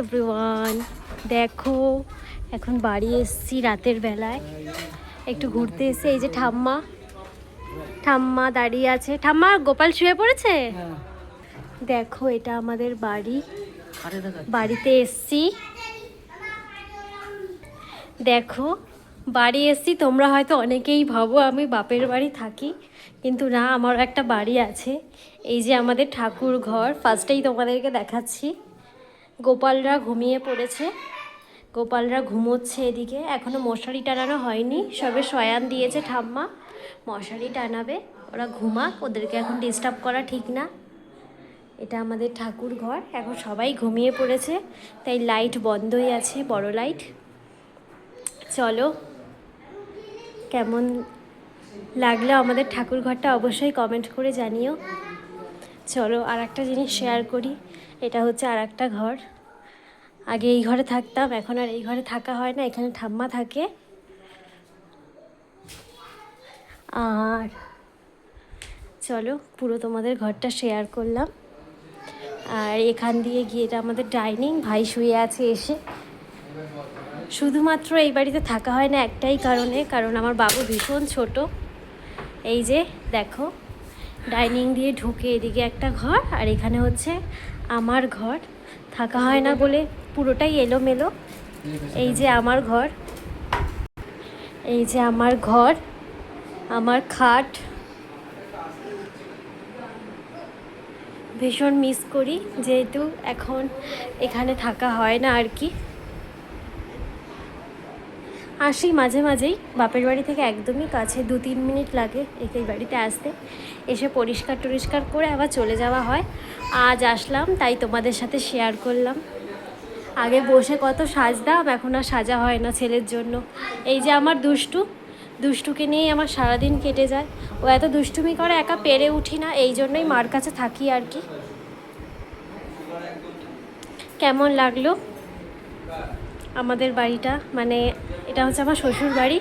Everyone, দেখো এখন বাড়ি এসেছি রাতের বেলায়, একটু ঘুরতে এসে। এই যে ঠাম্মা ঠাম্মা দাঁড়িয়ে আছে। ঠাম্মা, গোপাল শুয়ে পড়েছে। দেখো এটা আমাদের বাড়ি, বাড়িতে এসছি। দেখো বাড়ি এসছি। তোমরা হয়তো অনেকেই ভাবো আমি বাপের বাড়ি থাকি, কিন্তু না, আমার একটা বাড়ি আছে। এই যে আমাদের ঠাকুর ঘর, ফার্স্টেই তোমাদেরকে দেখাচ্ছি। গোপালরা ঘুমিয়ে পড়েছে, গোপালরা ঘুমোচ্ছে এদিকে। এখনও মশারি টানানো হয়নি, সবে শয়ান দিয়েছে ঠাম্মা, মশারি টানাবে। ওরা ঘুমাক, ওদেরকে এখন ডিস্টার্ব করা ঠিক না। এটা আমাদের ঠাকুর ঘর, এখন সবাই ঘুমিয়ে পড়েছে, তাই লাইট বন্ধই আছে, বড় লাইট। চলো, কেমন লাগলো আমাদের ঠাকুর ঘরটা অবশ্যই কমেন্ট করে জানিও। চলো আর একটা জিনিস শেয়ার করি। এটা হচ্ছে আর একটা ঘর। আগে এই ঘরে থাকতাম, এখন আর এই ঘরে থাকা হয় না, এখানে ঠাম্মা থাকে। আর চলো পুরো তোমাদের ঘরটা শেয়ার করলাম। আর এখান দিয়ে গিয়ে এটা আমাদের ডাইনিং, ভাই শুয়ে আছে এসে। শুধুমাত্র এই বাড়িতে থাকা হয় না একটাই কারণে, কারণ আমার বাবু ভীষণ ছোট। এই যে দেখো, ডাইনিং দিয়ে ঢুকে এদিকে একটা ঘর, আর এখানে হচ্ছে আমার ঘর। থাকা হয় না বলে পুরোটাই এলোমেলো। এই যে আমার ঘর, এই যে আমার ঘর, আমার খাট। ভীষণ মিস করি, যেহেতু এখন এখানে থাকা হয় না আর কি। আসি মাঝে মাঝেই, বাপের বাড়ি থেকে একদমই কাছে, 2-3 মিনিট লাগে এই বাড়িতে আসতে। এসে পরিষ্কার টরিষ্কার করে আবার চলে যাওয়া হয়। আজ আসলাম, তাই তোমাদের সাথে শেয়ার করলাম। আগে বসে কত সাজতাম, এখন আর সাজা হয় না ছেলের জন্য। এই যে আমার দুষ্টুকে নিয়েই আমার সারাদিন কেটে যায়। ও এত দুষ্টুমি করে, একা পেরে উঠি না, এই জন্যই মার কাছে থাকি আর কি। কেমন লাগলো আমাদের বাড়িটা? মানে এটা হচ্ছে আমার শ্বশুর বাড়ি,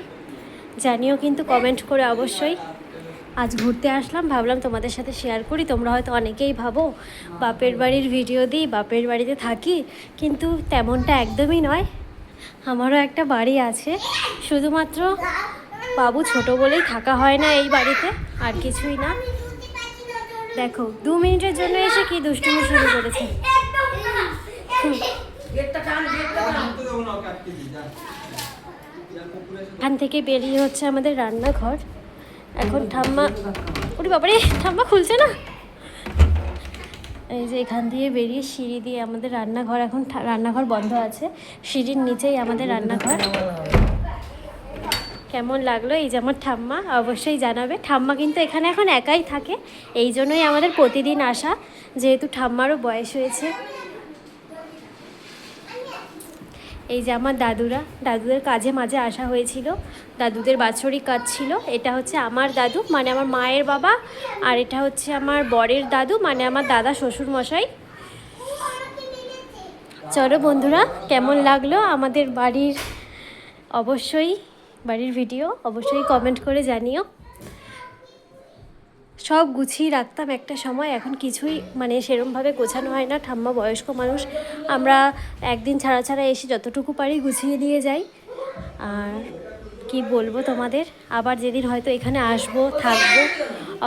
জানিও কিন্তু কমেন্ট করে অবশ্যই। আজ ঘুরতে আসলাম, ভাবলাম তোমাদের সাথে শেয়ার করি। তোমরা হয়তো অনেকেই ভাবো বাপের বাড়ির ভিডিও দিই, বাপের বাড়িতে থাকি, কিন্তু তেমনটা একদমই নয়। আমারও একটা বাড়ি আছে, শুধুমাত্র বাবু ছোট বলেই থাকা হয় না এই বাড়িতে, আর কিছুই না। দেখো 2 মিনিটের জন্য এসে কি দুষ্টুমি শুরু করেছে। এখান থেকে বেরিয়ে হচ্ছে আমাদের রান্নাঘর। এখন ঠাম্মা, ওরে বাবারে, ঠাম্মা খুলছে না। এই যে এখান দিয়ে বেরিয়ে সিঁড়ি দিয়ে আমাদের রান্নাঘর, এখন রান্নাঘর বন্ধ আছে, সিঁড়ির নিচেই আমাদের রান্নাঘর। কেমন লাগলো? এই যে আমার ঠাম্মা, অবশ্যই জানাবে। ঠাম্মা কিন্তু এখানে এখন একাই থাকে, এই জন্যই আমাদের প্রতিদিন আসা, যেহেতু ঠাম্মারও বয়স হয়েছে। এই যে আমার দাদুদের কাজে মাঝে আসা হয়েছিল, দাদুদের বাৎসরিক কাজ ছিল। এটা হচ্ছে আমার দাদু, মানে আমার মায়ের বাবা, আর এটা হচ্ছে আমার বরের দাদু, মানে আমার দাদা শ্বশুর মশাই। চলো বন্ধুরা, কেমন লাগলো আমাদের বাড়ির ভিডিও অবশ্যই কমেন্ট করে জানিও। সব গুছিয়ে রাখতাম একটা সময়, এখন কিছুই মানে সেরমভাবে গোছানো হয় না। ঠাম্মা বয়স্ক মানুষ, আমরা একদিন ছাড়া ছাড়া এসে যতটুকু পারি গুছিয়ে দিয়ে যাই। আর কি বলবো তোমাদের, আবার যেদিন হয়তো এখানে আসবো, থাকবো,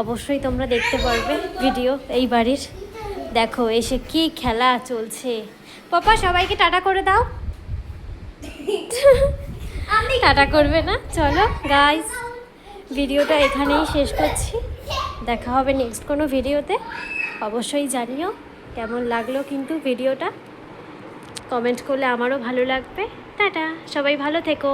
অবশ্যই তোমরা দেখতে পারবে ভিডিও এই বাড়ির। দেখো এসে কি খেলা চলছে। পাপা, সবাইকে টাটা করে দাও। টাটা করবে না? চলো গাইস, ভিডিওটা এখানেই শেষ করছি। দেখা হবে নেক্সট কোনো ভিডিওতে। অবশ্যই জানিও কেমন লাগলো কিন্তু ভিডিওটা, কমেন্ট করলে আমারও ভালো লাগবে। টাটা, সবাই ভালো থেকো।